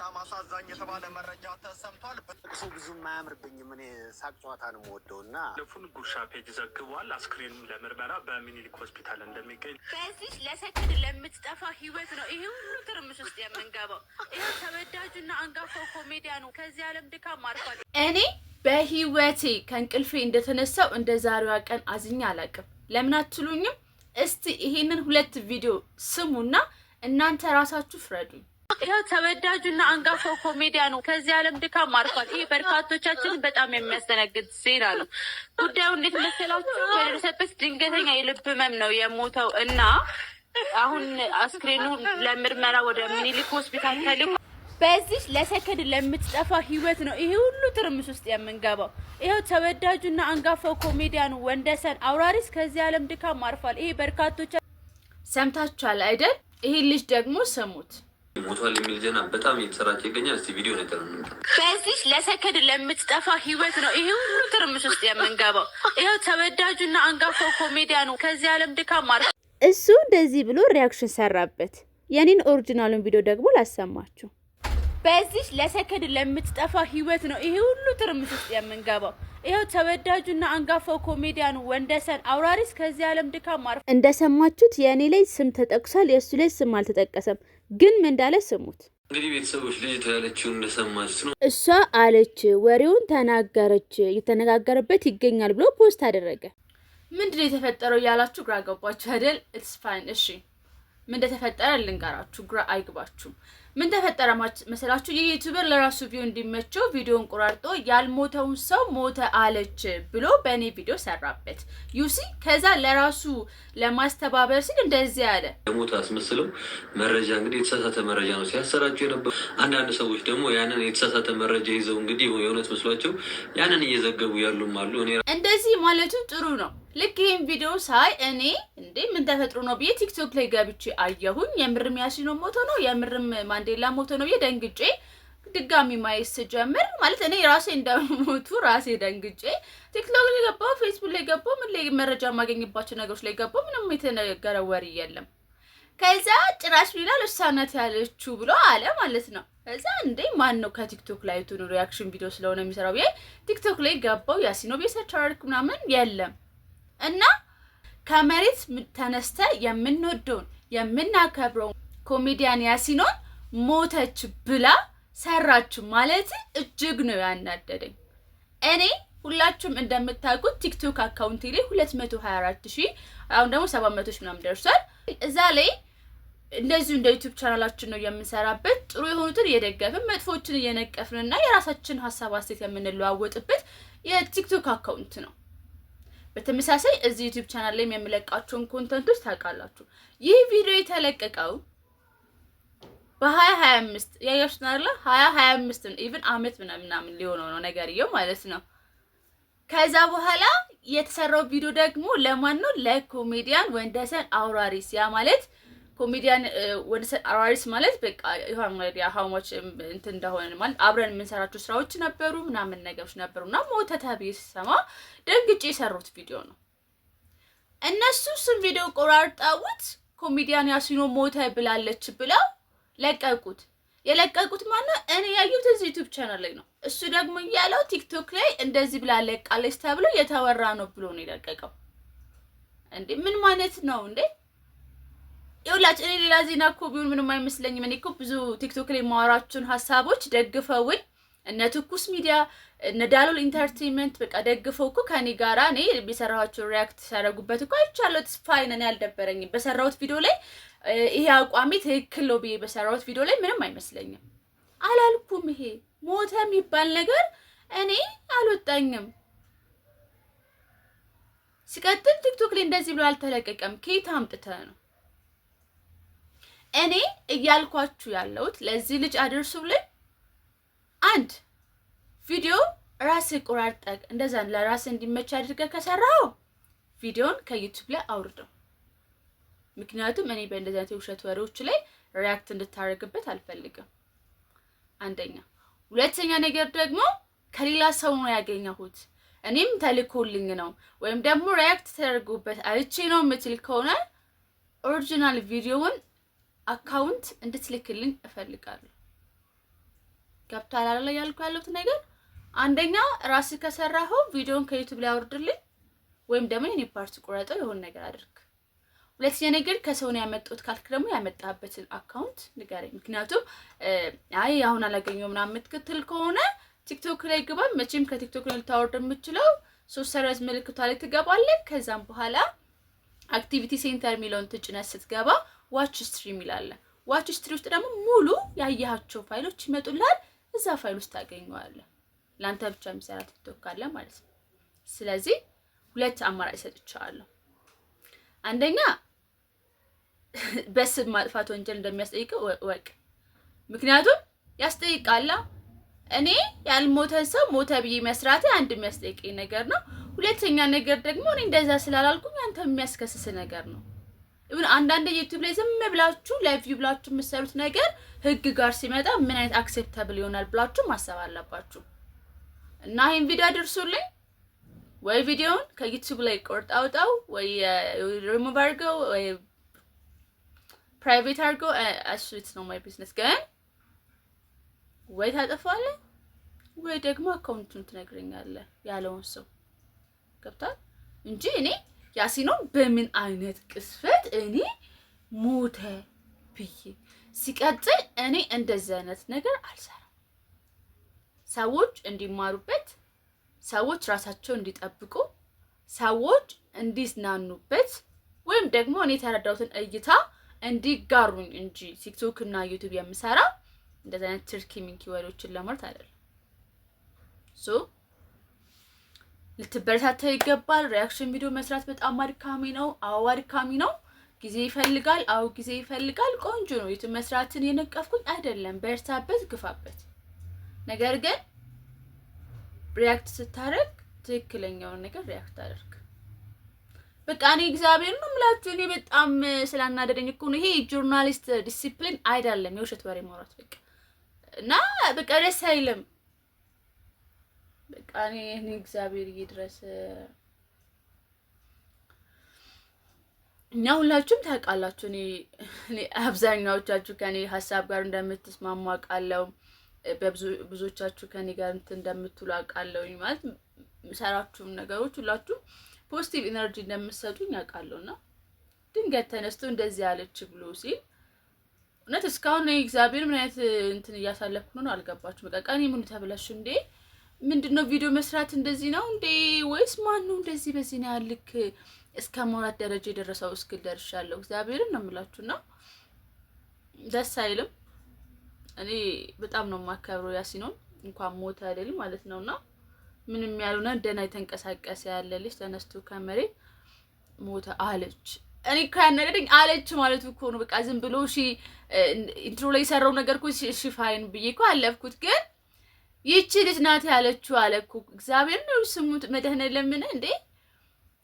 በጣም አሳዛኝ የተባለ መረጃ ተሰምቷል። በጥቅሱ ብዙም ማያምርብኝም እኔ ሳቅ ጨዋታ ነው የምወደውና ለፉን ጉርሻ ፔጅ ዘግቧል። አስክሬኑም ለምርመራ በሚኒሊክ ሆስፒታል እንደሚገኝ በዚህ ለሰከንድ ለምትጠፋ ህይወት ነው ይሄ ሁሉ ትርምስ ውስጥ የምንገባው። ይሄ ተወዳጁና አንጋፋው ኮሜዲያኑ ከዚህ ዓለም ድካም አርፏል። እኔ በህይወቴ ከእንቅልፌ እንደተነሳው እንደ ዛሬዋ ቀን አዝኛ አላውቅም። ለምን አትሉኝም? እስቲ ይሄንን ሁለት ቪዲዮ ስሙና እናንተ ራሳችሁ ፍረዱኝ። ይሄ ተወዳጁና አንጋፋው ኮሜዲያኑ ከዚህ ዓለም ድካም አርፏል። ይሄ በርካቶቻችንን በጣም የሚያስተናግድ ዜና ነው። ጉዳዩ እንዴት መሰላችሁ? በደረሰበት ድንገተኛ የልብ ህመም ነው የሞተው እና አሁን አስክሬኑ ለምርመራ ወደ ሚኒሊክ ሆስፒታል ተልኮ በዚህ ለሰከንድ ለምትጠፋ ህይወት ነው ይሄ ሁሉ ትርምስ ውስጥ የምንገባው። ይሄው ተወዳጁና አንጋፋው ኮሜዲያኑ ወንደሰን አውራሪስ ከዚህ ዓለም ድካም አርፏል። ይሄ በርካቶች ሰምታችኋል አይደል? ይሄ ልጅ ደግሞ ስሙት። ሞቷል የሚል ዜና በጣም እየተሰራጨ ይገኛል። እስቲ ቪዲዮ ነው ተረን። በዚህ ለሰከንድ ለምትጠፋ ህይወት ነው ይሄ ሁሉ ትርምስ ውስጥ የምንገባው። ይሄው ተወዳጁና አንጋፋው ኮሜዲያኑ ከዚህ ዓለም ድካም አርፏል። እሱ እንደዚህ ብሎ ሪያክሽን ሰራበት። የኔን ኦሪጂናሉን ቪዲዮ ደግሞ ላሰማችሁ። በዚህ ለሰከንድ ለምትጠፋ ህይወት ነው ይሄ ሁሉ ትርምስ ውስጥ የምንገባው። ይሄው ተወዳጁና አንጋፋው ኮሜዲያኑ ወንደሰን አውራሪስ ከዚህ ዓለም ድካም አርፏል። እንደሰማችሁት የኔ ላይ ስም ተጠቅሷል፣ የእሱ ላይ ስም አልተጠቀሰም። ግን ምን እንዳለ ስሙት። እንግዲህ ቤተሰቦች ልጅቷ ያለችውን እንደሰማች ነው። እሷ አለች፣ ወሬውን ተናገረች፣ እየተነጋገረበት ይገኛል ብሎ ፖስት አደረገ። ምንድነው የተፈጠረው እያላችሁ ግራ ገባችሁ አይደል? ኢትስ ፋይን። እሺ ምን እንደተፈጠረ ልንገራችሁ፣ ግራ አይግባችሁ። ምን ተፈጠረ መሰላችሁ? የዩቲዩበር ለራሱ ቪዲዮ እንዲመቸው ቪዲዮን ቆራርጦ ያልሞተውን ሰው ሞተ አለች ብሎ በእኔ ቪዲዮ ሰራበት። ዩሲ ከዛ ለራሱ ለማስተባበር ሲል እንደዚህ አለ። ሞት አስመስለው መረጃ እንግዲህ የተሳሳተ መረጃ ነው ሲያሰራጩ የነበሩ። አንዳንድ ሰዎች ደግሞ ያንን የተሳሳተ መረጃ ይዘው እንግዲህ የእውነት መስሏቸው ያንን እየዘገቡ ያሉም አሉ። እኔ እንደዚህ ማለቱ ጥሩ ነው። ልክ ይሄን ቪዲዮ ሳይ እኔ እንዴ ምን ተፈጥሮ ነው ብዬ ቲክቶክ ላይ ገብቼ አየሁኝ። የምርም ያሲኖ ሞቶ ነው የምርም ማንዴላ ሞቶ ነው ብዬ ደንግጬ ድጋሚ ማየት ስጀምር ማለት እኔ ራሴ እንደሞቱ ራሴ ደንግጬ ቲክቶክ ላይ ገባሁ፣ ፌስቡክ ላይ ገባሁ፣ ምን ላይ መረጃ ማገኝባቸው ነገሮች ላይ ገባሁ። ምንም የተነገረ ወሬ የለም። ከዛ ጭራሽ ይላል እሷ ናት ያለችው ብሎ አለ ማለት ነው። ከዛ እንዴ ማን ነው ከቲክቶክ ላይ ቱኑ ሪአክሽን ቪዲዮ ስለሆነ የሚሰራው ብዬ ቲክቶክ ላይ ገባሁ። ያሲኖ ቢሰቻርክ ምናምን የለም እና ከመሬት ተነስተ የምንወደውን የምናከብረው ኮሜዲያን ያሲኖን ሞተች ብላ ሰራች ማለት እጅግ ነው ያናደደኝ። እኔ ሁላችሁም እንደምታውቁት ቲክቶክ አካውንቴ ላይ 224,000 አሁን ደግሞ 700,000 ምናምን ደርሷል። እዛ ላይ እንደዚሁ እንደ ዩቲዩብ ቻናላችን ነው የምንሰራበት። ጥሩ የሆኑትን እየደገፍን መጥፎችን እየነቀፍንና የራሳችን ሐሳብ አስተያየት የምንለዋወጥበት የቲክቶክ አካውንት ነው። በተመሳሳይ እዚህ ዩቲዩብ ቻናል ላይ የሚለቃቸውን ኮንተንቶች ታውቃላችሁ። ይህ ቪዲዮ የተለቀቀው በ2025 ያያችሁት አይደል? 2025 ኢቭን አመት ምናምን ሊሆነው ነው ነገርየው ማለት ነው። ከዛ በኋላ የተሰራው ቪዲዮ ደግሞ ለማን ነው? ለኮሜዲያን ወንደሰን አውራሪስ። ያ ማለት ኮሜዲያን ወንደሰን አውራሪስ ማለት በቃ ይሁን ማለት ያሃውማች እንት እንደሆነ ማለት አብረን የምንሰራቸው ስራዎች ነበሩ ምናምን ነገሮች ነበሩና ሞተ ተብዬ ሲሰማ ደንግጬ የሰሩት ቪዲዮ ነው። እነሱ ስም ቪዲዮ ቆራርጣውት ኮሜዲያን ያሲኖ ሞተ ብላለች ብለው ለቀቁት። የለቀቁት ማለት እኔ ያየሁት እዚህ ዩቲዩብ ቻናል ላይ ነው። እሱ ደግሞ ያለው ቲክቶክ ላይ እንደዚህ ብላ ለቃለች ተብሎ የተወራ ነው ብሎ ነው የለቀቀው። እንዴ ምን ማለት ነው እንዴ? ይኸውላችሁ እኔ ሌላ ዜና እኮ ቢሆን ምንም አይመስለኝም። እኔ እኮ ብዙ ቲክቶክ ላይ ማወራቸውን ሀሳቦች ደግፈውኝ እነ ትኩስ ሚዲያ እነ ዳሎል ኢንተርቴይንመንት በቃ ደግፈው እኮ ከኔ ጋራ እኔ በሰራኋቸው ሪአክት ሲያደርጉበት እኮ አይቻለሁ። ፋይን እኔ አልደበረኝም። በሰራሁት ቪዲዮ ላይ ይሄ አቋሚ ትክክል ነው ብዬ በሰራሁት ቪዲዮ ላይ ምንም አይመስለኝም። አላልኩም። ይሄ ሞተ የሚባል ነገር እኔ አልወጣኝም። ሲቀጥል ቲክቶክ ላይ እንደዚህ ብሎ አልተለቀቀም። ከየት አምጥተህ ነው? እኔ እያልኳችሁ ያለሁት ለዚህ ልጅ አድርሱልኝ። አንድ ቪዲዮ ራስህ ቆራርጠህ እንደዛ ለራስህ እንዲመች አድርገህ ከሰራው ቪዲዮን ከዩቲዩብ ላይ አውርደው። ምክንያቱም እኔ በእንደዚህ አይነት ውሸት ወሬዎች ላይ ሪአክት እንድታረግበት አልፈልግም። አንደኛ። ሁለተኛ ነገር ደግሞ ከሌላ ሰው ነው ያገኘሁት እኔም ተልኮልኝ ነው ወይም ደግሞ ሪአክት ተደርጎበት አይቼ ነው የምትል ከሆነ ኦሪጂናል ቪዲዮውን አካውንት እንድትልክልኝ እፈልጋለሁ። ገብቷል አይደል ያልኩ ያለሁት ነገር አንደኛ ራስህ ከሰራኸው ቪዲዮን ከዩቲዩብ ላይ አውርድልኝ ወይም ደግሞ የኔ ፓርት ቆረጠው የሆነ ነገር አድርግ። ሁለተኛ ነገር ከሰው ነው ያመጣሁት ካልክ ደግሞ ያመጣህበትን አካውንት ንገረኝ። ምክንያቱም አይ አሁን አላገኘው ምናምን የምትከተል ከሆነ ቲክቶክ ላይ ግባ። መቼም ከቲክቶክ ላይ ልታወርድ የምትችለው 3 ሰረዝ ምልክቷ ላይ ትገባለህ። ከዛም በኋላ አክቲቪቲ ሴንተር የሚለውን ትጭነህ ስትገባ ዋች ስትሪም ይላል። ዋች ስትሪም ውስጥ ደግሞ ሙሉ ያያቸው ፋይሎች ይመጡልሃል። እዛ ፋይል ውስጥ ታገኘዋለህ። ላንተ ብቻ የሚሰራ ቲክቶክ ካለ ማለት ነው። ስለዚህ 2 አማራጭ ሰጥቻለሁ። አንደኛ በስም ማጥፋት ወንጀል እንደሚያስጠይቀው ወቅ ምክንያቱም ያስጠይቃላ። እኔ ያልሞተን ሰው ሞተ ብዬ መስራቴ አንድ የሚያስጠይቀኝ ነገር ነው። ሁለተኛ ነገር ደግሞ እኔ እንደዛ ስላላልኩኝ አንተ የሚያስከስስ ነገር ነው። even አንዳንድ ዩቲዩብ ላይ ዝም ብላችሁ ላይቭ ቪው ብላችሁ የምትሰሩት ነገር ህግ ጋር ሲመጣ ምን አይነት አክሴፕታብል ይሆናል ብላችሁ ማሰብ አለባችሁ። እና ይሄን ቪዲዮ አድርሱልኝ ወይ ቪዲዮውን ከዩቲዩብ ላይ ቆርጥ አውጣው ወይ ሪሙቭ አድርገው ወይ ፕራይቬት አድርገው አሽት ነው ማይ ቢዝነስ ግን ወይ ታጠፋለህ ወይ ደግሞ አካውንቱን ትነግረኛለህ ያለውን ሰው ገብቷል እንጂ እኔ ያሲኖን በምን አይነት ቅስፈት እኔ ሞተ ብዬ ሲቀጥል እኔ እንደዚህ አይነት ነገር አልሰራም። ሰዎች እንዲማሩበት፣ ሰዎች ራሳቸው እንዲጠብቁ፣ ሰዎች እንዲዝናኑበት ወይም ደግሞ እኔ የተረዳሁትን እይታ እንዲጋሩኝ እንጂ ቲክቶክ እና ዩቲዩብ የምሰራ እንደዚህ አይነት ትርኪ ሚንኪ ወሬዎችን ለማለት አይደለም። ልትበረታታ ይገባል። ሪአክሽን ቪዲዮ መስራት በጣም አድካሚ ነው። አዎ አድካሚ ነው። ጊዜ ይፈልጋል። አዎ ጊዜ ይፈልጋል። ቆንጆ ነው። ዩቲዩብ መስራትን የነቀፍኩኝ አይደለም። በርታበት፣ ግፋበት። ነገር ግን ሪአክት ስታደርግ ትክክለኛውን ነገር ሪአክት አድርግ። በቃ እኔ እግዚአብሔር ነው የምላችሁ። እኔ በጣም ስላናደደኝ እኮ ነው። ይሄ ጆርናሊስት ዲሲፕሊን አይደለም። የውሸት ወሬ ማውራት በቃ እና በቃ ደስ አይልም። በቃ እኔ እግዚአብሔር ይድረስ። እና ሁላችሁም ታውቃላችሁ እኔ አብዛኛዎቻችሁ ከኔ ሐሳብ ጋር እንደምትስማሙ አውቃለሁ። ብዙዎቻችሁ ከኔ ጋር እንደምትሉ አውቃለሁ። ማለት ሰራችሁም ነገሮች ሁላችሁ ፖዚቲቭ ኢነርጂ እንደምትሰጡኝ አውቃለሁና ድንገት ተነስቶ እንደዚህ ያለች ብሎ ሲል እውነት እስካሁን እግዚአብሔር ምን አይነት እንትን እያሳለፍኩ ነው አልገባችሁ። በቃ ቀኔ ምን ተብለሽ እንዴ ምንድነው ቪዲዮ መስራት እንደዚህ ነው እንዴ ወይስ ማን ነው እንደዚህ በዚህ ነው ያልክ እስከ ማውራት ደረጃ የደረሰው እስክል ደርሻለሁ። እግዚአብሔርን ነው የምላችሁና ደስ አይልም። እኔ በጣም ነው የማከብረው ያሲኖን እንኳን ሞተ አይደል ማለት ነውና ምንም ያሉና ደና የተንቀሳቀሰ ያለ ልጅ ተነስቶ ከመሬት ሞተ አለች። እኔ ካነደኝ አለች ማለት እኮ ነው። በቃ ዝም ብሎ ኢንትሮ ላይ ሰራው ነገር እኮ ፋይን ብዬ እኮ አለፍኩት ግን ይቺ ልጅ ናት ያለችው አለኩ። እግዚአብሔር ነው ስሙት መድኃኔዓለም እንዴ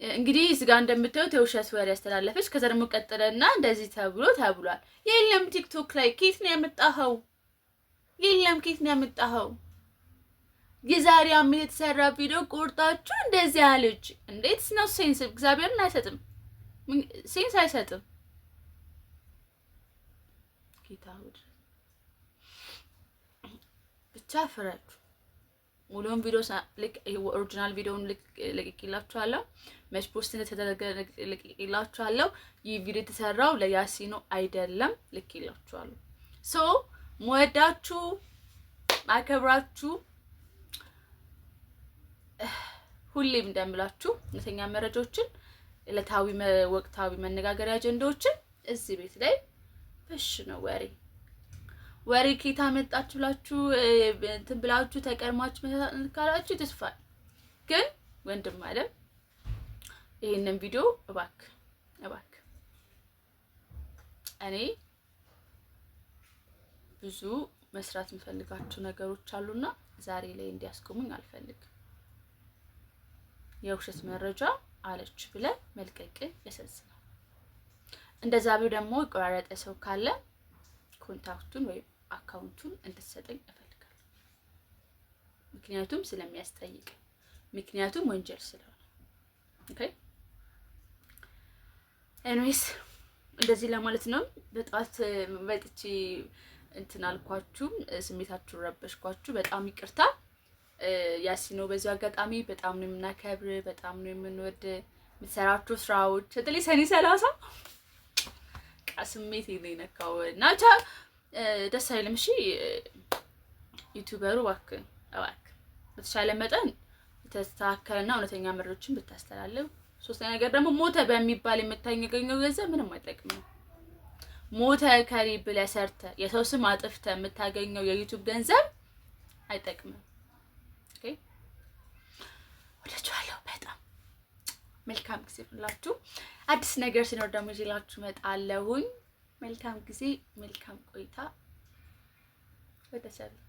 እንግዲህ እዚህ ጋር እንደምታዩት የውሸት ወሬ ያስተላለፈች። ከዛ ደግሞ ቀጠለና እንደዚህ ተብሏል። የለም ቲክቶክ ላይ ኬት ነው ያመጣኸው? የለም ኬት ነው ያመጣኸው? የዛሬ አመት የተሰራ ቪዲዮ ቆርጣችሁ እንደዚህ አለች። እንዴት ነው ሴንስ? እግዚአብሔርን አይሰጥም፣ ሴንስ አይሰጥም። ጌታውድ ብቻ ፍረዱ። ሙሉውን ቪዲዮ ልክ ኦሪጂናል ቪዲዮውን ልቅላችኋለሁ። መች ፖስት እንደተደረገ ልቅላችኋለሁ። ይህ ቪዲዮ የተሰራው ለያሲኖ አይደለም፣ ልቅላችኋለሁ። ሶ ወዳችሁ አከብራችሁ ሁሌም እንደምላችሁ እውነተኛ መረጃዎችን፣ ዕለታዊ ወቅታዊ መነጋገሪያ አጀንዳዎችን እዚህ ቤት ላይ በሽ ነው ወሬ ኬታ መጣችሁ ብላችሁ እንትን ብላችሁ ተቀርማችሁ መታካላችሁ ተስፋል። ግን ወንድም አለም ይሄንን ቪዲዮ እባክህ እኔ ብዙ መስራት የምፈልጋቸው ነገሮች አሉና ዛሬ ላይ እንዲያስቆሙኝ አልፈልግም። የውሸት መረጃ አለች ብለ መልቀቅ ያሳዝናል። እንደዛ ቢው ደግሞ ቆራረጠ ሰው ካለ ኮንታክቱን ወይ አካውንቱን እንድትሰጠኝ እፈልጋለሁ። ምክንያቱም ስለሚያስጠይቅ፣ ምክንያቱም ወንጀል ስለሆነ። ኦኬ ኤኒዌይስ እንደዚህ ለማለት ነው። በጣት ወጥቼ እንትን አልኳችሁም፣ ስሜታችሁን ረበሽኳችሁ፣ በጣም ይቅርታ። ያሲኖ በዚህ አጋጣሚ በጣም ነው የምናከብር፣ በጣም ነው የምንወድ። የምትሰራቸው ስራዎች በተለይ ሰኔ 30 ስሜት የነካው ናቻ ደስ አይልም። እሺ ዩቲዩበሩ እባክህ በተሻለ መጠን የተስተካከለና እውነተኛ መረጃዎችን ብታስተላልፍ። ሶስተኛ ነገር ደግሞ ሞተ በሚባል የምታገኘው ገንዘብ ምንም አይጠቅምም። ሞተ ከሪብ ብለህ ሰርተህ የሰው ስም አጥፍተህ የምታገኘው የዩቲዩብ ገንዘብ አይጠቅምም። ኦኬ ወደቻለሁ። በጣም መልካም ጊዜ ሁላችሁ። አዲስ ነገር ሲኖር ደግሞ ይዤላችሁ እመጣለሁኝ። መልካም ጊዜ፣ መልካም ቆይታ። ወደ ሰላም